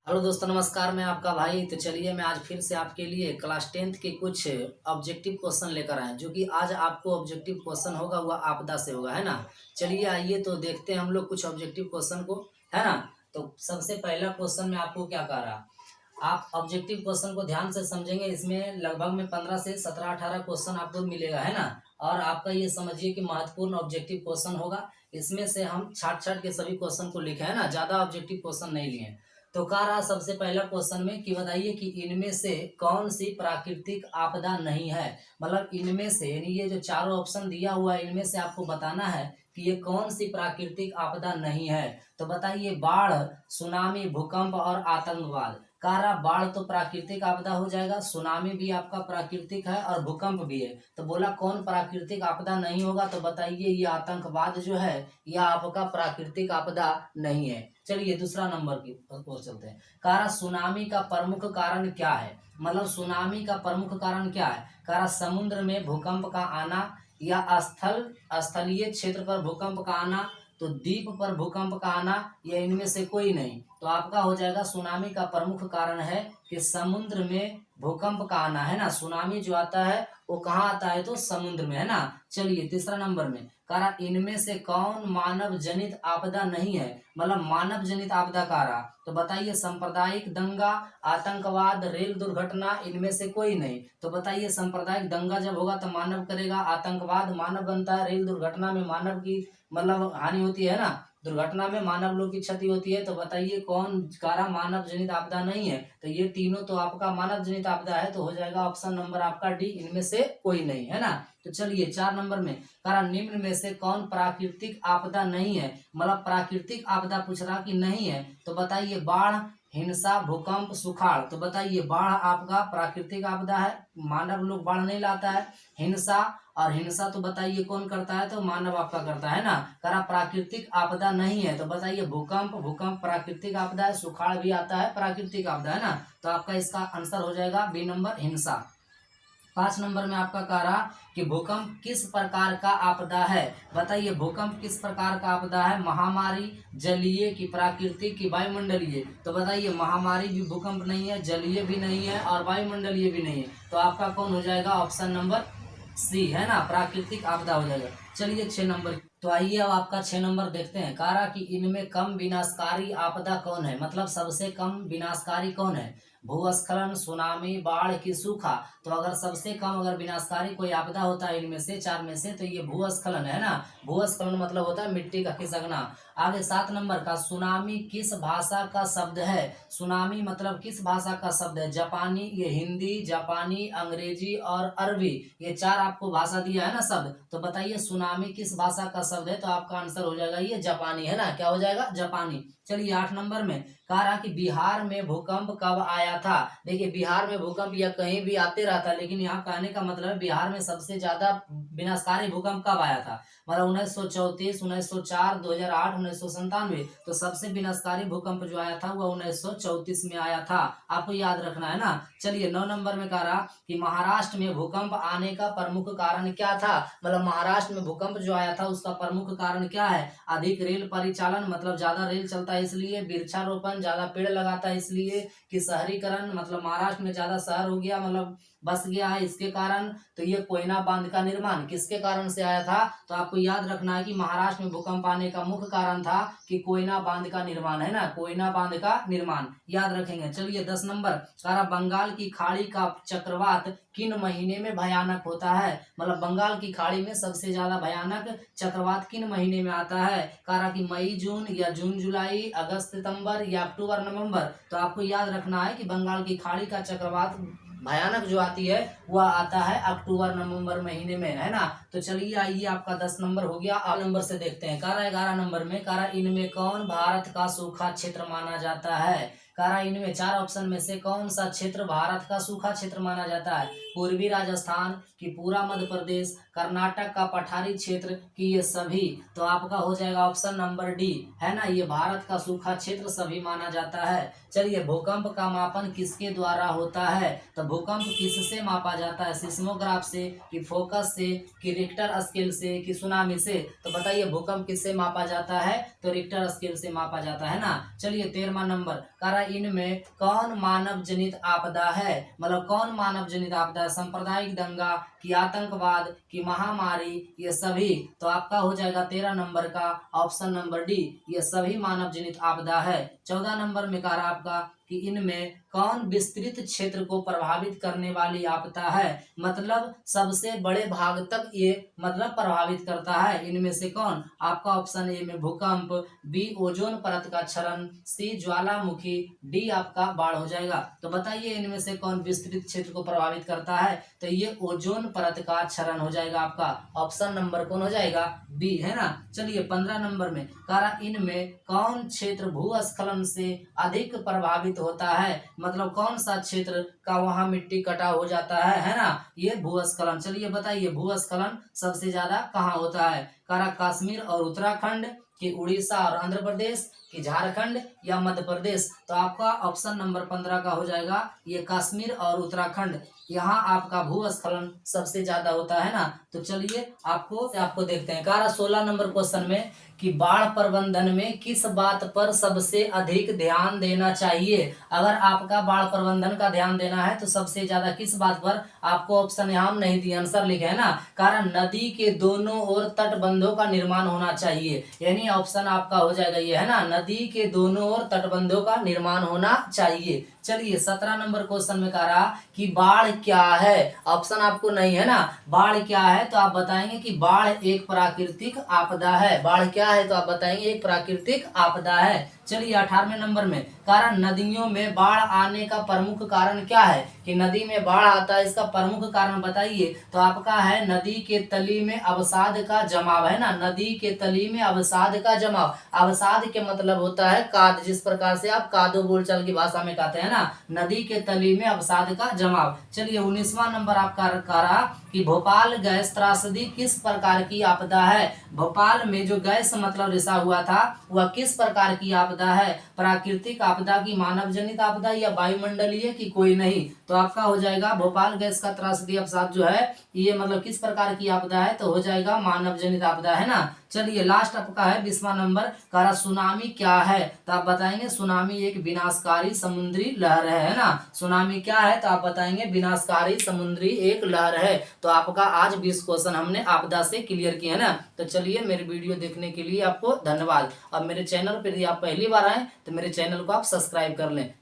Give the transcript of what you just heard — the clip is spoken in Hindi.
हेलो दोस्तों, नमस्कार। मैं आपका भाई। तो चलिए मैं आज फिर से आपके लिए क्लास 10th के कुछ ऑब्जेक्टिव क्वेश्चन लेकर आए, जो कि आज आपको ऑब्जेक्टिव क्वेश्चन होगा वह आपदा से होगा, है ना। चलिए आइए तो देखते हैं हम लोग कुछ ऑब्जेक्टिव क्वेश्चन को, है ना। तो सबसे पहला क्वेश्चन में आपको क्या कह रहा, आप ऑब्जेक्टिव क्वेश्चन को ध्यान से समझेंगे। इसमें लगभग में 15 से 17-18 क्वेश्चन आपको मिलेगा, है ना। और आपका ये समझिए कि महत्वपूर्ण ऑब्जेक्टिव क्वेश्चन होगा। इसमें से हम छाट छाट के सभी क्वेश्चन को लिखे, है ना, ज्यादा ऑब्जेक्टिव क्वेश्चन नहीं लिए। तो कह रहा सबसे पहला क्वेश्चन में कि बताइए कि इनमें से कौन सी प्राकृतिक आपदा नहीं है। मतलब इनमें से, यानी ये जो चारों ऑप्शन दिया हुआ है, इनमें से आपको बताना है कि ये कौन सी प्राकृतिक आपदा नहीं है। तो बताइए, बाढ़, सुनामी, भूकंप और आतंकवाद। कह रहा बाढ़ तो प्राकृतिक आपदा हो जाएगा, सुनामी भी आपका प्राकृतिक है और भूकंप भी है। तो बोला कौन प्राकृतिक आपदा नहीं होगा, तो बताइए ये आतंकवाद जो है यह आपका प्राकृतिक आपदा नहीं है। चलिए दूसरा नंबर की ओर चलते हैं। कह रहा सुनामी का प्रमुख कारण क्या है। मतलब सुनामी का प्रमुख कारण क्या है। कह रहा समुद्र में भूकंप का आना, या स्थलीय क्षेत्र पर भूकंप का आना, तो द्वीप पर भूकंप का आना, या इनमें से कोई नहीं। तो आपका हो जाएगा सुनामी का प्रमुख कारण है कि समुद्र में भूकंप का आना, है ना। सुनामी जो आता है वो कहाँ आता है, तो समुद्र में, है ना। चलिए तीसरा नंबर में कह रहा इनमें से कौन मानव जनित आपदा नहीं है। मतलब मानव जनित आपदा कह रहा, तो बताइए सांप्रदायिक दंगा, आतंकवाद, रेल दुर्घटना, इनमें से कोई नहीं। तो बताइए सांप्रदायिक दंगा जब होगा तो मानव करेगा, आतंकवाद मानव बनता है, रेल दुर्घटना में मानव की मतलब हानि होती है ना, दुर्घटना में मानव लोग की क्षति होती है। तो बताइए कौन कारा मानव जनित आपदा नहीं है। तो ये तीनों तो आपका मानव जनित आपदा है, तो हो जाएगा ऑप्शन नंबर आपका डी, इनमें से कोई नहीं, है ना। तो चलिए 4 नंबर में करा निम्न में से कौन प्राकृतिक आपदा नहीं है। मतलब प्राकृतिक आपदा पूछ रहा कि नहीं है। तो बताइए बाढ़, हिंसा, भूकंप, सुखाड़। तो बताइए बाढ़ आपका प्राकृतिक आपदा है, मानव लोग बाढ़ नहीं लाता है। हिंसा, और हिंसा तो बताइए कौन करता है, तो मानव आपका करता है ना। करा प्राकृतिक आपदा नहीं है, तो बताइए भूकंप, भूकंप प्राकृतिक आपदा है, सुखाड़ भी आता है प्राकृतिक आपदा, है ना। तो आपका इसका आंसर हो जाएगा बी नंबर, हिंसा। 5 नंबर में आपका कह रहा कि भूकंप किस प्रकार का आपदा है। बताइए भूकंप किस प्रकार का आपदा है। महामारी, जलीय की प्राकृतिक की वायुमंडलीय। तो बताइए महामारी भी भूकंप नहीं है, जलीय भी नहीं है और वायुमंडलीय भी नहीं है। तो आपका कौन हो जाएगा, ऑप्शन नंबर सी, है ना, प्राकृतिक आपदा हो जाएगा। चलिए 6 नंबर। तो आइए अब आपका 6 नंबर देखते हैं। कह रहा कि इनमें कम विनाशकारी आपदा कौन है। मतलब सबसे कम विनाशकारी कौन है। भूस्खलन, सुनामी, बाढ़ की सूखा। तो अगर सबसे कम अगर विनाशकारी कोई आपदा होता है इनमें से, चार में से, तो ये भूस्खलन है ना। भूस्खलन मतलब होता है मिट्टी का खिसकना। आगे 7 नंबर का सुनामी किस भाषा का शब्द है। सुनामी मतलब किस भाषा का शब्द है। जापानी, ये हिंदी, जापानी, अंग्रेजी और अरबी, ये चार आपको भाषा दिया है ना शब्द। तो बताइए सुनामी किस भाषा का शब्द है। तो आपका आंसर हो जाएगा ये जापानी, है ना। क्या हो जाएगा, जापानी। चलिए 8 नंबर में कह रहा कि बिहार में भूकंप कब आया था। देखिए बिहार में भूकंप या कहीं भी आते रहता है, लेकिन यहाँ कहने का मतलब है बिहार में सबसे ज्यादा विनाशकारी भूकंप कब आया था। मतलब 1934, 1904, 2008, 1997। तो सबसे विनाशकारी भूकंप जो आया था वह 1934 में आया था। आपको याद रखना है ना। चलिए 9 नंबर में कह रहा कि महाराष्ट्र में भूकंप आने का प्रमुख कारण क्या था। मतलब महाराष्ट्र में भूकंप जो आया था उसका प्रमुख कारण क्या है। अधिक रेल परिचालन, मतलब ज्यादा रेल चलता है इसलिए। वृक्षारोपण, ज्यादा पेड़ लगाता है इसलिए। कि शहरीकरण, मतलब महाराष्ट्र में ज्यादा शहर हो गया, मतलब बस गया है इसके कारण। तो ये कोयना बांध का निर्माण किसके कारण से आया था। तो आपको याद रखना है कि महाराष्ट्र में भूकंप आने का मुख्य कारण था कि कोयना बांध का निर्माण, है ना, कोयना बांध का निर्माण याद रखेंगे। चलिए 10 नंबर सारा बंगाल की खाड़ी का चक्रवात किन महीने में भयानक होता है। मतलब बंगाल की खाड़ी में सबसे ज्यादा भयानक चक्रवात किन महीने में आता है। कहा कि मई जून, या जून जुलाई, अगस्त सितंबर, या अक्टूबर नवंबर। तो आपको याद रखना है कि बंगाल की खाड़ी का चक्रवात भयानक जो आती है वह आता है अक्टूबर नवंबर महीने में, है ना। तो चलिए आइए आपका 10 नंबर हो गया। 8 नंबर से देखते हैं। कह रहा 11 नंबर में कह रहा इनमें कौन भारत का सूखा क्षेत्र माना जाता है। कह रहा इनमें चार ऑप्शन में से कौन सा क्षेत्र भारत का सूखा क्षेत्र माना जाता है। पूर्वी राजस्थान, की पूरा मध्य प्रदेश, कर्नाटक का पठारी क्षेत्र की ये सभी, तो आपका हो जाएगा ऑप्शन नंबर डी, है ना, ये भारत का सूखा क्षेत्र सभी माना जाता है। चलिए, भूकंप का मापन किसके द्वारा होता है? तो भूकंप किससे मापा जाता है? सिस्मोग्राफ से, कि फोकस से, कि रिक्टर स्केल से, कि सुनामी से? तो बताइए भूकंप किससे मापा जाता है? तो रिक्टर स्केल से मापा जाता है ना। चलिए 13वां नंबर, करा इनमें कौन मानव जनित आपदा है? मतलब कौन मानव जनित आपदा है? सांप्रदायिक दंगा, कि आतंकवाद, कि महामारी, ये सभी? तो आपका हो जाएगा 13 नंबर का ऑप्शन नंबर डी, ये सभी मानव जनित आपदा है। 14 नंबर में कह रहा आपका कि इनमें कौन विस्तृत क्षेत्र को प्रभावित करने वाली आपदा है? मतलब सबसे बड़े भाग तक ये मतलब प्रभावित करता है। इनमें से कौन? आपका ऑप्शन ए में भूकंप, बी ओजोन परत का क्षरण, सी ज्वालामुखी, डी आपका बाढ़ हो जाएगा। तो बताइए इनमें से कौन विस्तृत क्षेत्र को प्रभावित करता है? तो ये ओजोन परत का क्षरण हो जाएगा। आपका ऑप्शन नंबर कौन हो जाएगा? बी, है ना। चलिए 15 नंबर में कहा इनमें कौन क्षेत्र भूस्खलन से अधिक प्रभावित होता है? मतलब कौन सा क्षेत्र का वहां मिट्टी कटाव हो जाता है ना, ये भूस्खलन। चलिए बताइए भूस्खलन सबसे ज्यादा कहाँ होता है? कहा कश्मीर और उत्तराखंड, कि उड़ीसा और आंध्र प्रदेश, कि झारखंड या मध्य प्रदेश? तो आपका ऑप्शन नंबर 15 का हो जाएगा ये कश्मीर और उत्तराखंड, यहाँ आपका भूस्खलन सबसे ज्यादा होता है ना। तो चलिए आपको देखते हैं। कहा 16 नंबर क्वेश्चन में कि बाढ़ प्रबंधन में किस बात पर सबसे अधिक ध्यान देना चाहिए? अगर आपका बाढ़ प्रबंधन का ध्यान देना है तो सबसे ज्यादा किस बात पर? आपको ऑप्शन यहाँ नहीं दिए, आंसर लिखे है ना। कारण नदी के दोनों ओर तटबंधों का निर्माण होना चाहिए, यानी ऑप्शन आपका हो जाएगा ये, है ना, नदी के दोनों ओर तटबंधों का निर्माण होना चाहिए। चलिए 17 नंबर क्वेश्चन में कह रहा कि बाढ़ क्या है? ऑप्शन आपको नहीं है ना। बाढ़ क्या है तो आप बताएंगे कि बाढ़ एक प्राकृतिक आपदा है। बाढ़ क्या है तो आप बताएंगे एक प्राकृतिक आपदा है। चलिए 18वें नंबर में कारण नदियों में बाढ़ आने का प्रमुख कारण क्या है? कि नदी में बाढ़ आता है, इसका प्रमुख कारण बताइए। तो आपका है नदी के तली में अवसाद का जमाव, है ना, नदी के तली में अवसाद का जमाव। अवसाद के मतलब होता है काद, जिस प्रकार से आप कादो बोलचाल की भाषा में कहते हैं ना, नदी के तली में अवसाद का जमाव। चलिए 19वां नंबर आपका रहा कि भोपाल गैस त्रासदी किस प्रकार की आपदा है? भोपाल में जो गैस मतलब रिसा हुआ था वह किस प्रकार की आपदा है? प्राकृतिक आपदा, की मानव जनित आपदा, या वायुमंडलीय, की कोई नहीं? तो आपका हो जाएगा भोपाल गैस का त्रासदी अवसाद जो है ये मतलब किस प्रकार की आपदा है? तो हो जाएगा मानव जनित आपदा, है ना। चलिए लास्ट आपका है 20वां नंबर, कहा सुनामी क्या है? तो आप बताएंगे सुनामी एक विनाशकारी समुद्री लहर है ना। सुनामी क्या है तो आप बताएंगे विनाशकारी समुद्री एक लहर है। तो आपका आज 20 क्वेश्चन हमने आपदा से क्लियर किए, है ना। तो चलिए मेरी वीडियो देखने के लिए आपको धन्यवाद। अब मेरे चैनल पर यदि आप पहली बार आए तो मेरे चैनल को आप सब्सक्राइब कर लें।